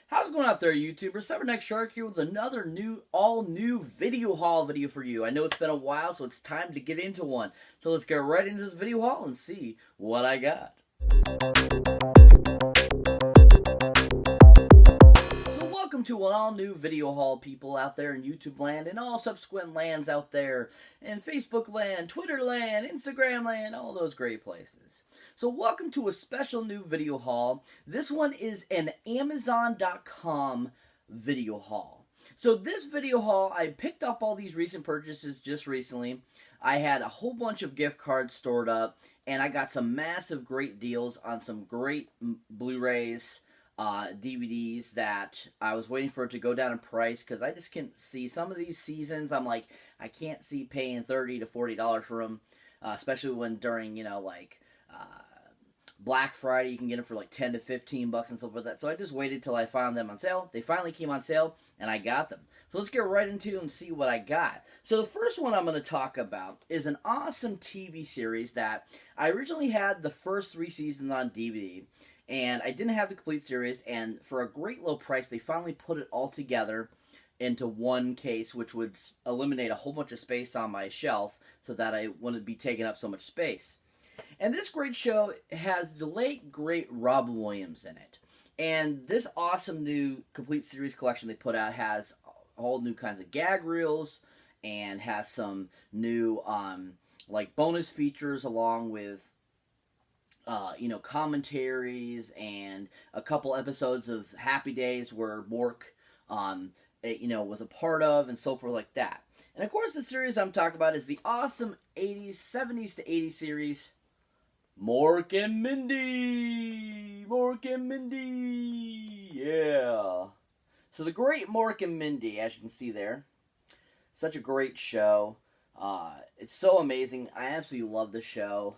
How's it going out there, YouTubers? Cyberneticshark here with another all-new video haul video for you. I know it's been a while, so it's time to get into one. So let's get right into this video haul and see what I got. So welcome to an all-new video haul, people out there in YouTube land and all subsequent lands out there in Facebook land, Twitter land, Instagram land, all those great places. So welcome to a special new video haul. This one is an Amazon.com video haul. So this video haul, I picked up all these recent purchases just recently. I had a whole bunch of gift cards stored up, and I got some massive great deals on some great Blu-rays, DVDs that I was waiting for it to go down in price because I just can't see some of these seasons. I'm like, I can't see paying $30 to $40 for them, especially when during, Black Friday, you can get them for like 10 to 15 bucks and stuff like that. So I just waited till I found them on sale. They finally came on sale, and I got them. So let's get right into them and see what I got. So the first one I'm going to talk about is an awesome TV series that I originally had the first 3 seasons on DVD, and I didn't have the complete series, and for a great low price, they finally put it all together into one case, which would eliminate a whole bunch of space on my shelf so that I wouldn't be taking up so much space. And this great show has the late, great Robin Williams in it. And this awesome new complete series collection they put out has all new kinds of gag reels and has some new, bonus features along with, commentaries and a couple episodes of Happy Days where Mork, was a part of and so forth like that. And of course the series I'm talking about is the awesome 70s to 80s series, Mork and Mindy! Mork and Mindy! Yeah. So the great Mork and Mindy, as you can see there. Such a great show. It's so amazing. I absolutely love the show.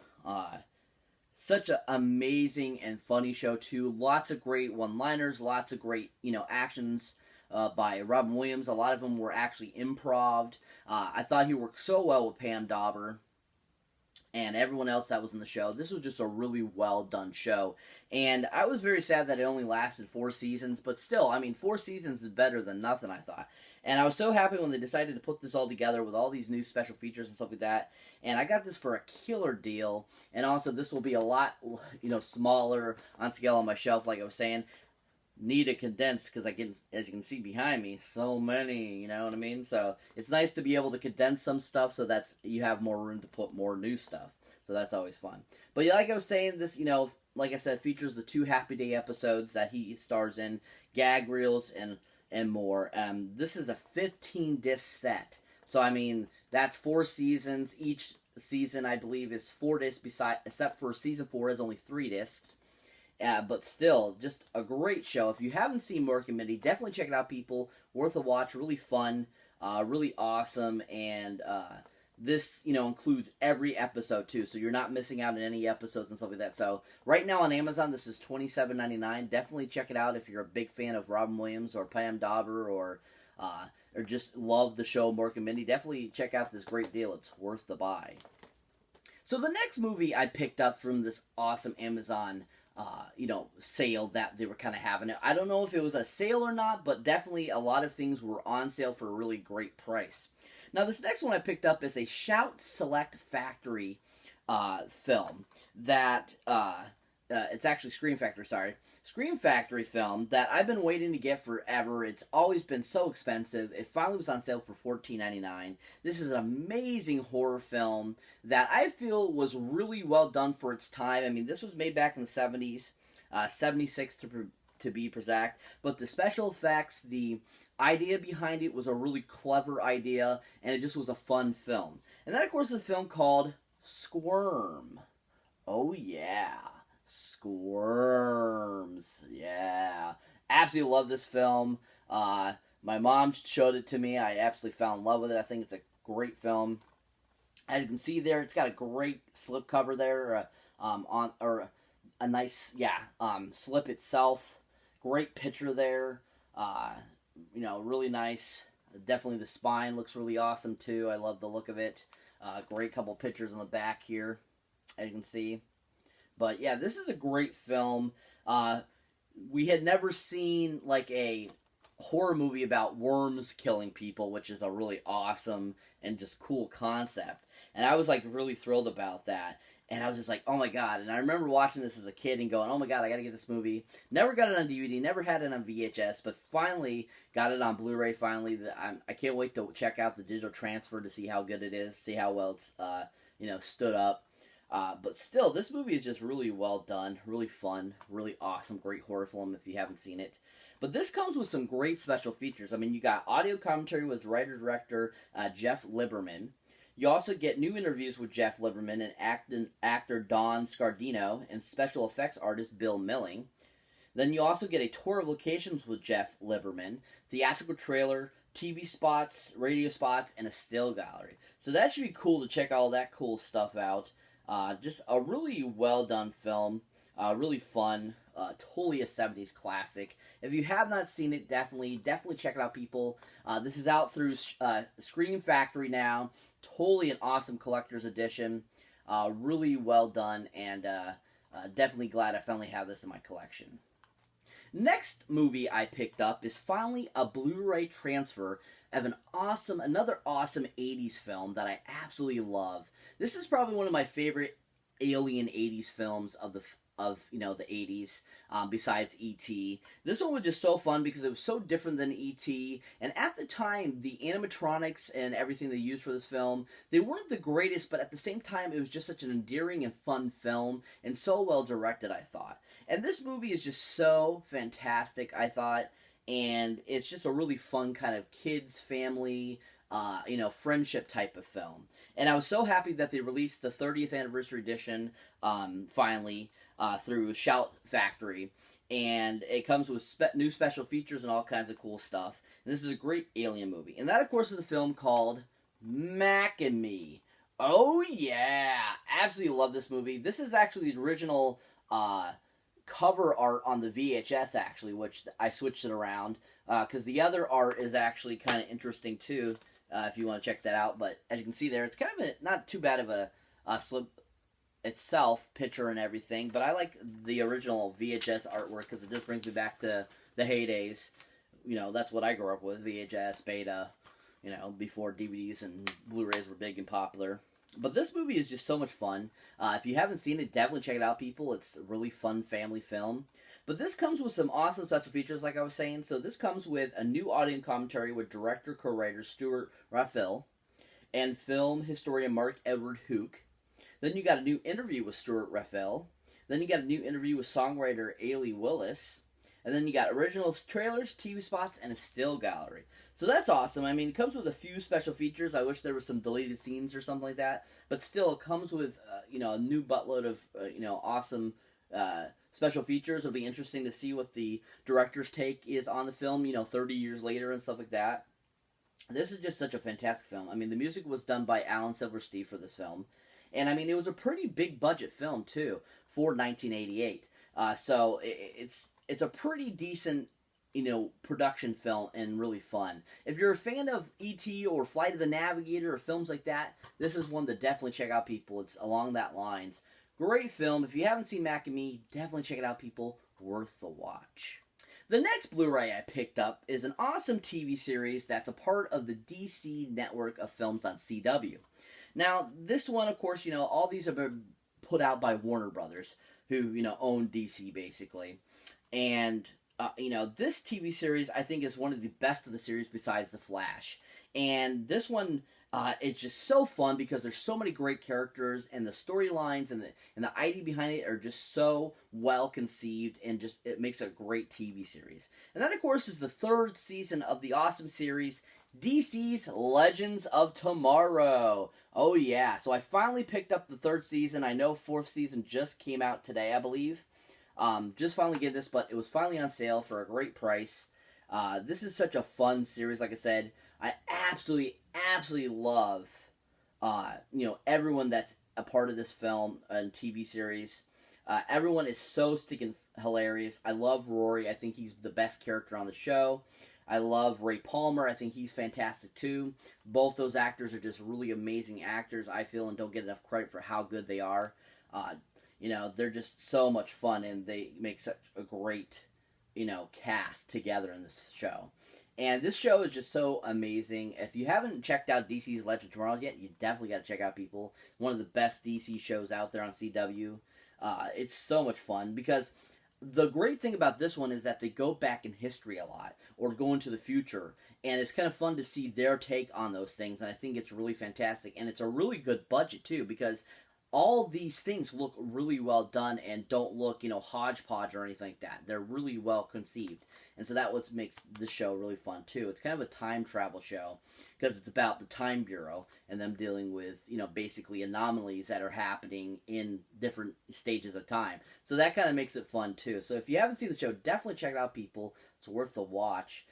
Such an amazing and funny show, too. Lots of great one-liners, lots of great, actions by Robin Williams. A lot of them were actually improv. I thought he worked so well with Pam Dauber and everyone else that was in the show. This was just a really well done show. And I was very sad that it only lasted 4 seasons, but still, 4 seasons is better than nothing, I thought. And I was so happy when they decided to put this all together with all these new special features and stuff like that. And I got this for a killer deal. And also, this will be a lot, smaller on scale on my shelf, like I was saying. Need to condense because I get, as you can see behind me, so many, you know what I mean? So it's nice to be able to condense some stuff so that you have more room to put more new stuff. So that's always fun. But yeah, like I was saying, this, like I said, features the 2 Happy Day episodes that he stars in, gag reels, and more. This is a 15-disc set. So, that's 4 seasons. Each season, I believe, is 4 discs, except for season 4 is only 3 discs. But still, just a great show. If you haven't seen Mork and Mindy, definitely check it out, people. Worth a watch. Really fun. Really awesome. And this, includes every episode, too. So you're not missing out on any episodes and stuff like that. So right now on Amazon, this is $27.99. Definitely check it out if you're a big fan of Robin Williams or Pam Dauber or just love the show Mork and Mindy. Definitely check out this great deal. It's worth the buy. So the next movie I picked up from this awesome Amazon sale that they were kind of having. I don't know if it was a sale or not, but definitely a lot of things were on sale for a really great price. Now, this next one I picked up is a Shout Select Factory film that, it's actually Scream Factory, sorry. Scream Factory film that I've been waiting to get forever. It's always been so expensive. It finally was on sale for $14.99. This is an amazing horror film that I feel was really well done for its time. This was made back in the 70s, 76 to be exact. But the special effects, the idea behind it was a really clever idea, and it just was a fun film. And that, of course, is a film called Squirm. Oh, yeah. Squirms. Yeah. Absolutely love this film. My mom showed it to me. I absolutely fell in love with it. I think it's a great film. As you can see there, it's got a great slipcover there, a nice, slip itself. Great picture there. Really nice. Definitely the spine looks really awesome too. I love the look of it. Great couple pictures on the back here, as you can see. But yeah, this is a great film. we had never seen like a horror movie about worms killing people, which is a really awesome and just cool concept. And I was like really thrilled about that. And I was just like, oh my god. And I remember watching this as a kid and going, oh my god, I gotta get this movie. Never got it on DVD, never had it on VHS, but finally got it on Blu-ray. Finally, I can't wait to check out the digital transfer to see how good it is, see how well it's stood up. But still, this movie is just really well done, really fun, really awesome, great horror film if you haven't seen it. But this comes with some great special features. I mean, you got audio commentary with writer-director Jeff Lieberman. You also get new interviews with Jeff Lieberman and actor Don Scardino and special effects artist Bill Milling. Then you also get a tour of locations with Jeff Lieberman, theatrical trailer, TV spots, radio spots, and a still gallery. So that should be cool to check all that cool stuff out. Just a really well done film, really fun, totally a 70s classic. If you have not seen it, definitely check it out, people. This is out through Screen Factory now. Totally an awesome collector's edition. Really well done, and definitely glad I finally have this in my collection. Next movie I picked up is finally a Blu-ray transfer of another awesome 80s film that I absolutely love. This is probably one of my favorite alien 80s films of the 80s, besides E.T. This one was just so fun because it was so different than E.T. And at the time, the animatronics and everything they used for this film, they weren't the greatest, but at the same time, it was just such an endearing and fun film, and so well directed, I thought. And this movie is just so fantastic, I thought, and it's just a really fun kind of kids, family, friendship type of film. And I was so happy that they released the 30th anniversary edition, finally, through Shout Factory. And it comes with new special features and all kinds of cool stuff. And this is a great alien movie. And that, of course, is the film called Mac and Me. Oh, yeah! Absolutely love this movie. This is actually the original cover art on the VHS, actually, which I switched it around. Because the other art is actually kind of interesting, too, if you want to check that out. But as you can see there, it's kind of not too bad of a slip itself, picture and everything, but I like the original VHS artwork because it just brings me back to the heydays. That's what I grew up with, VHS, Beta, before DVDs and Blu-rays were big and popular. But this movie is just so much fun. If you haven't seen it, definitely check it out, people. It's a really fun family film. But this comes with some awesome special features, like I was saying. So this comes with a new audio commentary with director, co-writer Stuart Raphael and film historian Mark Edward Hook. Then you got a new interview with Stuart Raphael. Then you got a new interview with songwriter Ailey Willis. And then you got original trailers, TV spots, and a still gallery. So that's awesome. I mean, it comes with a few special features. I wish there was some deleted scenes or something like that. But still, it comes with, a new buttload of, awesome special features. It'll be interesting to see what the director's take is on the film, 30 years later and stuff like that. This is just such a fantastic film. I mean, the music was done by Alan Silverstein for this film. And, I mean, it was a pretty big budget film, too, for 1988. So it's a pretty decent, production film and really fun. If you're a fan of E.T. or Flight of the Navigator or films like that, this is one to definitely check out, people. It's along that lines. Great film. If you haven't seen Mac and Me, definitely check it out, people. Worth the watch. The next Blu-ray I picked up is an awesome TV series that's a part of the DC network of films on CW. Now, this one, of course, all these have been put out by Warner Brothers, who, own DC, basically. And, this TV series, I think, is one of the best of the series besides The Flash. And this one is just so fun because there's so many great characters, and the storylines and the idea behind it are just so well conceived, and just it makes a great TV series. And that, of course, is the third season of the awesome series, DC's Legends of Tomorrow. Oh yeah, so I finally picked up the third season. I know fourth season just came out today, I believe. Just finally get this, but it was finally on sale for a great price. This is such a fun series, like I said. I absolutely love, everyone that's a part of this film and TV series. Everyone is so stinking hilarious. I love Rory. I think he's the best character on the show. I love Ray Palmer. I think he's fantastic too. Both those actors are just really amazing actors, I feel, and don't get enough credit for how good they are. They're just so much fun, and they make such a great cast together in this show. And this show is just so amazing. If you haven't checked out DC's Legend of Tomorrow yet, you definitely got to check out, people. One of the best DC shows out there on CW. It's so much fun because the great thing about this one is that they go back in history a lot or go into the future. And it's kind of fun to see their take on those things. And I think it's really fantastic. And it's a really good budget, too, because all these things look really well done and don't look, hodgepodge or anything like that. They're really well conceived. And so that's what makes the show really fun, too. It's kind of a time travel show because it's about the Time Bureau and them dealing with, basically anomalies that are happening in different stages of time. So that kind of makes it fun, too. So if you haven't seen the show, definitely check it out, people. It's worth the watch.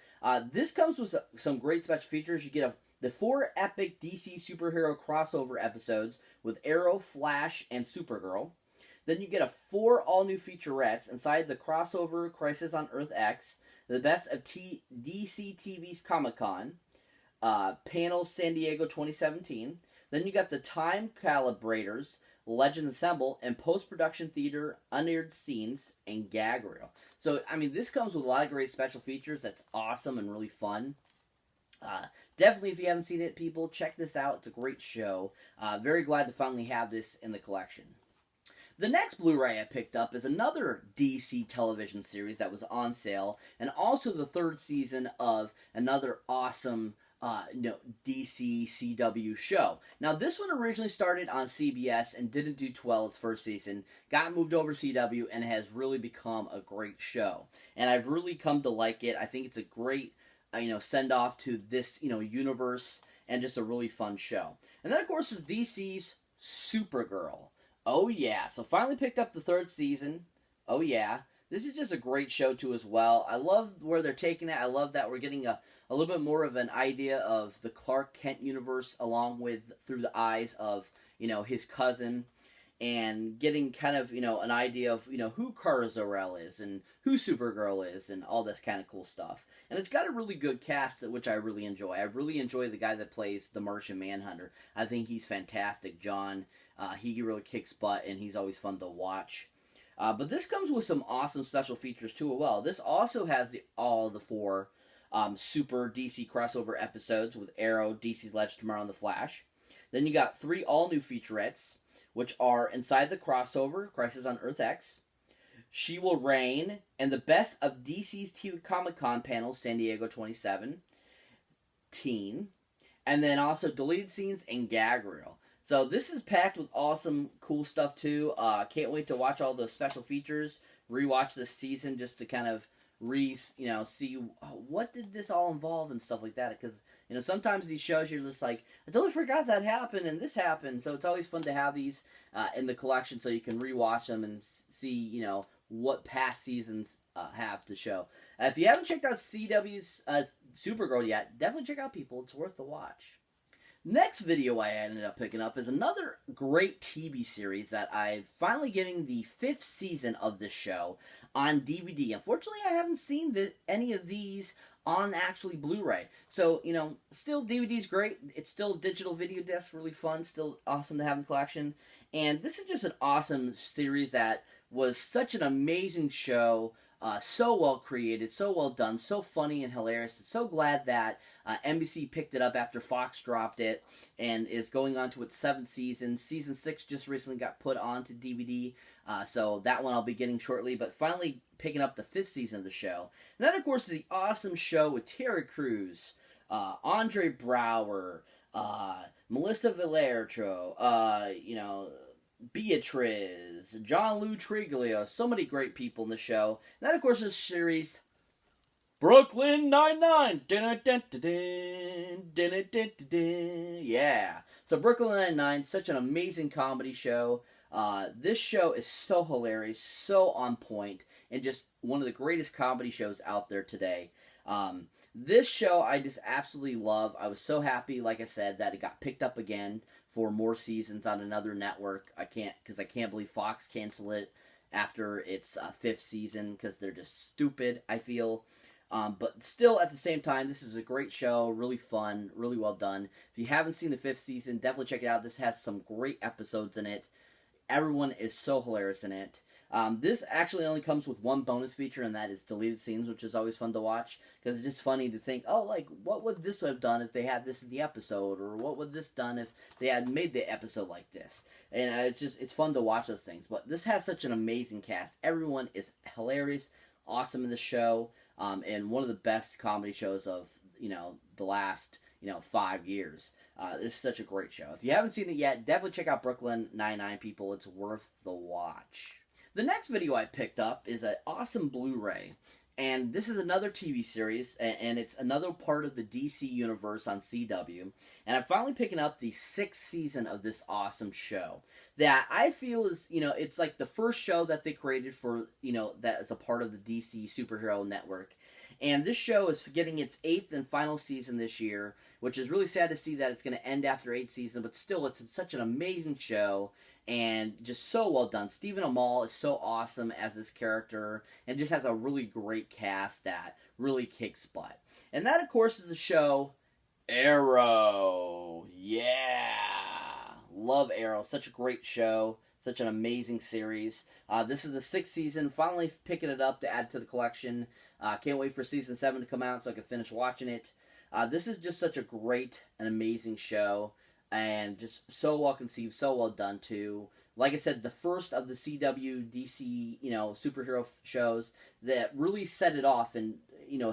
This comes with some great special features. You get the 4 epic DC superhero crossover episodes with Arrow, Flash, and Supergirl. Then you get 4 all-new featurettes inside the crossover Crisis on Earth X, the best of DC TV's Comic-Con, panels San Diego 2017. Then you got the Time Calibrators, Legends Assemble, and post-production theater, unaired scenes, and gag reel. So, this comes with a lot of great special features that's awesome and really fun. Definitely, if you haven't seen it, people, check this out. It's a great show. Very glad to finally have this in the collection. The next Blu-ray I picked up is another DC television series that was on sale, and also the 3rd season of another awesome DC CW show. Now, this one originally started on CBS and didn't do well its first season, got moved over to CW, and has really become a great show. And I've really come to like it. I think it's a great send off to this, universe, and just a really fun show. And then, of course, is DC's Supergirl. Oh, yeah. So finally picked up the 3rd season. Oh, yeah. This is just a great show, too, as well. I love where they're taking it. I love that we're getting a little bit more of an idea of the Clark Kent universe along with through the eyes of, his cousin. And getting kind of, an idea of, who Kara Zor-El is and who Supergirl is and all this kind of cool stuff. And it's got a really good cast, which I really enjoy. I really enjoy the guy that plays the Martian Manhunter. I think he's fantastic, John. He really kicks butt, and he's always fun to watch. But this comes with some awesome special features, too, as well. This also has all the 4 super DC crossover episodes with Arrow, DC's Legend of Tomorrow, and The Flash. Then you got 3 all-new featurettes, which are Inside the Crossover, Crisis on Earth X, She Will Reign, and the best of DC's TV Comic-Con panels, San Diego 2017, and then also deleted scenes and gag reel. So this is packed with awesome, cool stuff too. Can't wait to watch all the special features, rewatch this season just to kind of see what did this all involve and stuff like that. Because sometimes these shows you're just like, I totally forgot that happened and this happened. So it's always fun to have these in the collection so you can rewatch them and see what past seasons have to show. If you haven't checked out CW's Supergirl yet, definitely check out, people. It's worth the watch. Next video I ended up picking up is another great TV series that I'm finally getting the 5th season of this show on DVD. Unfortunately, I haven't seen any of these on actually Blu-ray. So, still DVD's great. It's still digital video disc, really fun, still awesome to have in the collection. And this is just an awesome series that was such an amazing show. So well created, so well done, so funny and hilarious. So glad that NBC picked it up after Fox dropped it and is going on to its 7th season. Season 6 just recently got put onto DVD, so that one I'll be getting shortly, but finally picking up the 5th season of the show. And then, of course, the awesome show with Terry Crews, Andre Brower, Melissa Villartro, Beatriz, John Lou Triglio, so many great people in the show. And then, of course, this series, Brooklyn Nine-Nine. Yeah. So Brooklyn Nine-Nine, such an amazing comedy show. This show is so hilarious, so on point, and just one of the greatest comedy shows out there today. This show I just absolutely love. I was so happy, like I said, that it got picked up again for more seasons on another network. I can't believe Fox canceled it after its 5th season because they're just stupid, I feel. But still, at the same time, this is a great show, really fun, really well done. If you haven't seen the 5th season, definitely check it out. This has some great episodes in it. Everyone is so hilarious in it. This actually only comes with one bonus feature, and that is deleted scenes, which is always fun to watch because it's just funny to think, oh, like what would this have done if they had this in the episode, or what would this done if they had made the episode like this? And it's fun to watch those things. But this has such an amazing cast. Everyone is hilarious, awesome in the show, and one of the best comedy shows of the last 5 years. This is such a great show. If you haven't seen it yet, definitely check out Brooklyn Nine-Nine, people. It's worth the watch. The next video I picked up is an awesome Blu-ray, and this is another TV series, and it's another part of the DC universe on CW, and I'm finally picking up the 6th season of this awesome show that I feel is, it's like the first show that they created for, that is a part of the DC superhero network. And this show is getting its 8th and final season this year, which is really sad to see that it's going to end after 8 seasons, but still, it's such an amazing show, and just so well done. Stephen Amell is so awesome as this character, and just has a really great cast that really kicks butt. And that, of course, is the show Arrow. Yeah! Love Arrow. Such a great show. Such an amazing series. This is the 6th season. Finally picking it up to add to the collection. Can't wait for season 7 to come out so I can finish watching it. This is just such a great and amazing show. And just so well conceived, so well done too. Like I said, the first of the CW, DC, superhero shows that really set it off and,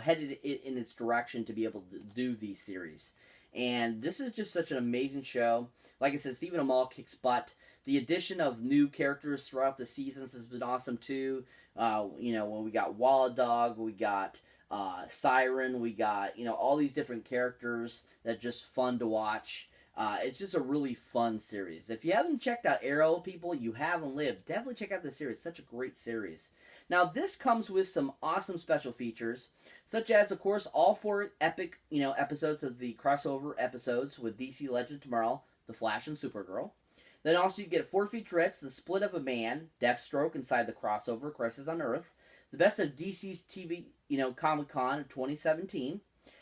headed it in its direction to be able to do these series. And this is just such an amazing show. Like I said, Stephen Amell kicks butt. The addition of new characters throughout the seasons has been awesome too. When we got Walla Dog, we got Siren, we got, all these different characters that are just fun to watch. It's just a really fun series. If you haven't checked out Arrow, people, you haven't lived. Definitely check out this series. It's such a great series. Now, this comes with some awesome special features, such as, of course, all 4 epic, episodes of the crossover episodes with DC Legend Tomorrow, The Flash, and Supergirl. Then also you get 4 featurettes, The Split of a Man, Deathstroke inside the crossover, Crisis on Earth, the best of DC's TV, Comic-Con of 2017,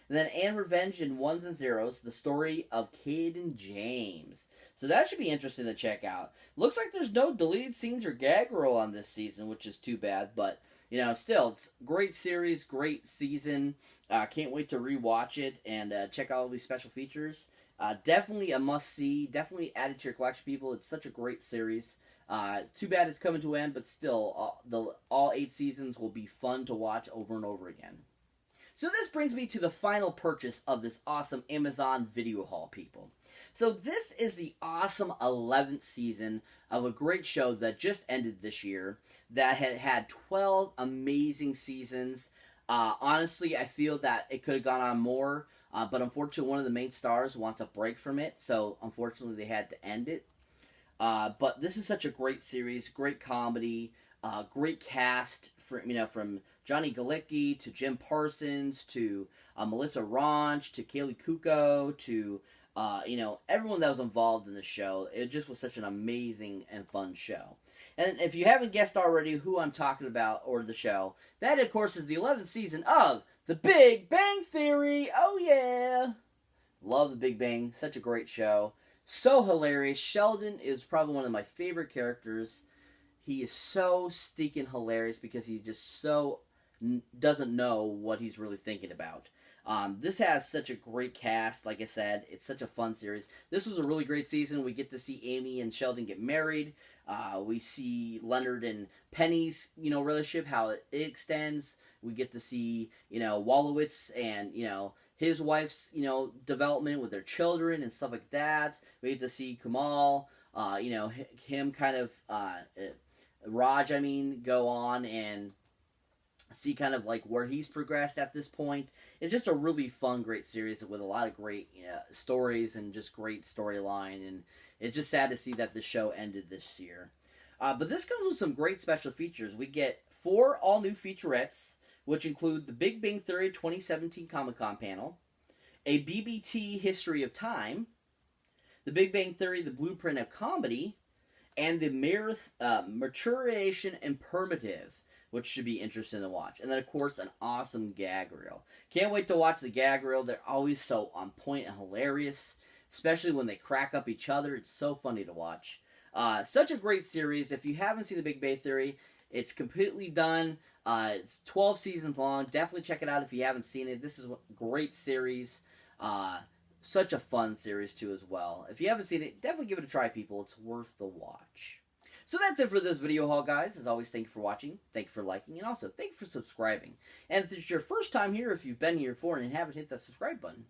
and then And Revenge in Ones and Zeros, the story of Cade and James. So that should be interesting to check out. Looks like there's no deleted scenes or gag reel on this season, which is too bad, but still, it's a great series, great season. Can't wait to rewatch it and check out all these special features. Definitely a must-see. Definitely add it to your collection, people. It's such a great series. Too bad it's coming to an end, but still, all 8 seasons will be fun to watch over and over again. So this brings me to the final purchase of this awesome Amazon video haul, people. So this is the awesome 11th season of a great show that just ended this year that had 12 amazing seasons. Honestly, I feel that it could have gone on more, but unfortunately one of the main stars wants a break from it, so unfortunately they had to end it. But this is such a great series, great comedy, great cast from Johnny Galecki to Jim Parsons to Melissa Ranch to Kaylee Kuko to everyone that was involved in the show. It just was such an amazing and fun show. And if you haven't guessed already who I'm talking about or the show, that of course is the 11th season of The Big Bang Theory. Oh yeah! Love The Big Bang. Such a great show. So hilarious. Sheldon is probably one of my favorite characters. He is so stinking hilarious because he just so doesn't know what he's really thinking about. This has such a great cast. Like I said, it's such a fun series. This was a really great season. We get to see Amy and Sheldon get married. We see Leonard and Penny's, relationship, how it extends. We get to see, Wolowitz and, his wife's, development with their children and stuff like that. We get to see Kamal, him kind of, Raj, go on and see kind of like where he's progressed at this point. It's just a really fun, great series with a lot of great stories and just great storyline, and it's just sad to see that the show ended this year. But this comes with some great special features. We get 4 all-new featurettes, which include the Big Bang Theory 2017 Comic-Con panel, a BBT History of Time, the Big Bang Theory The Blueprint of Comedy, and the Maturation Imperative, which should be interesting to watch. And then, of course, an awesome gag reel. Can't wait to watch the gag reel. They're always so on point and hilarious, especially when they crack up each other. It's so funny to watch. Such a great series. If you haven't seen The Big Bang Theory, It's completely done. It's 12 seasons long. Definitely check it out if you haven't seen it. This is a great series. Such a fun series, too, as well. If you haven't seen it, definitely give it a try, people. It's worth the watch. So that's it for this video haul, guys. As always, thank you for watching, thank you for liking, and also thank you for subscribing. And if it's your first time here, if you've been here before and haven't hit that subscribe button,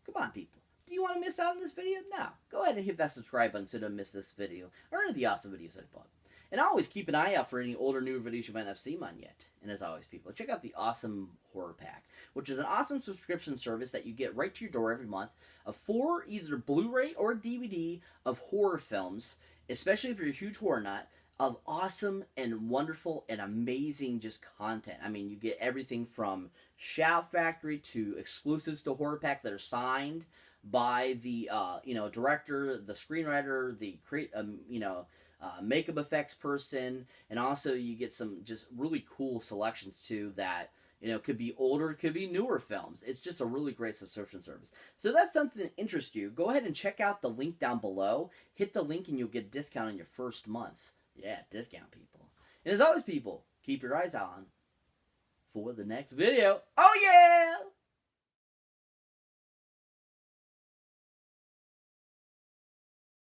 come on, people. Do you want to miss out on this video? No. Go ahead and hit that subscribe button so you don't miss this video or any of the awesome videos I put. And always keep an eye out for any older, newer videos you might not have seen mine yet. And as always, people, check out the Awesome Horror Pack, which is an awesome subscription service that you get right to your door every month of 4 either Blu-ray or DVD of horror films, especially if you're a huge horror nut, of awesome and wonderful and amazing just content. I mean, you get everything from Shout Factory to exclusives to Horror Pack that are signed by the director, the screenwriter, the makeup effects person, and also you get some just really cool selections too that could be older, could be newer films. It's just a really great subscription service. So if that's something that interests you, go ahead and check out the link down below. Hit the link and you'll get a discount on your first month. Yeah, discount, people. And as always, people, keep your eyes on for the next video. Oh yeah!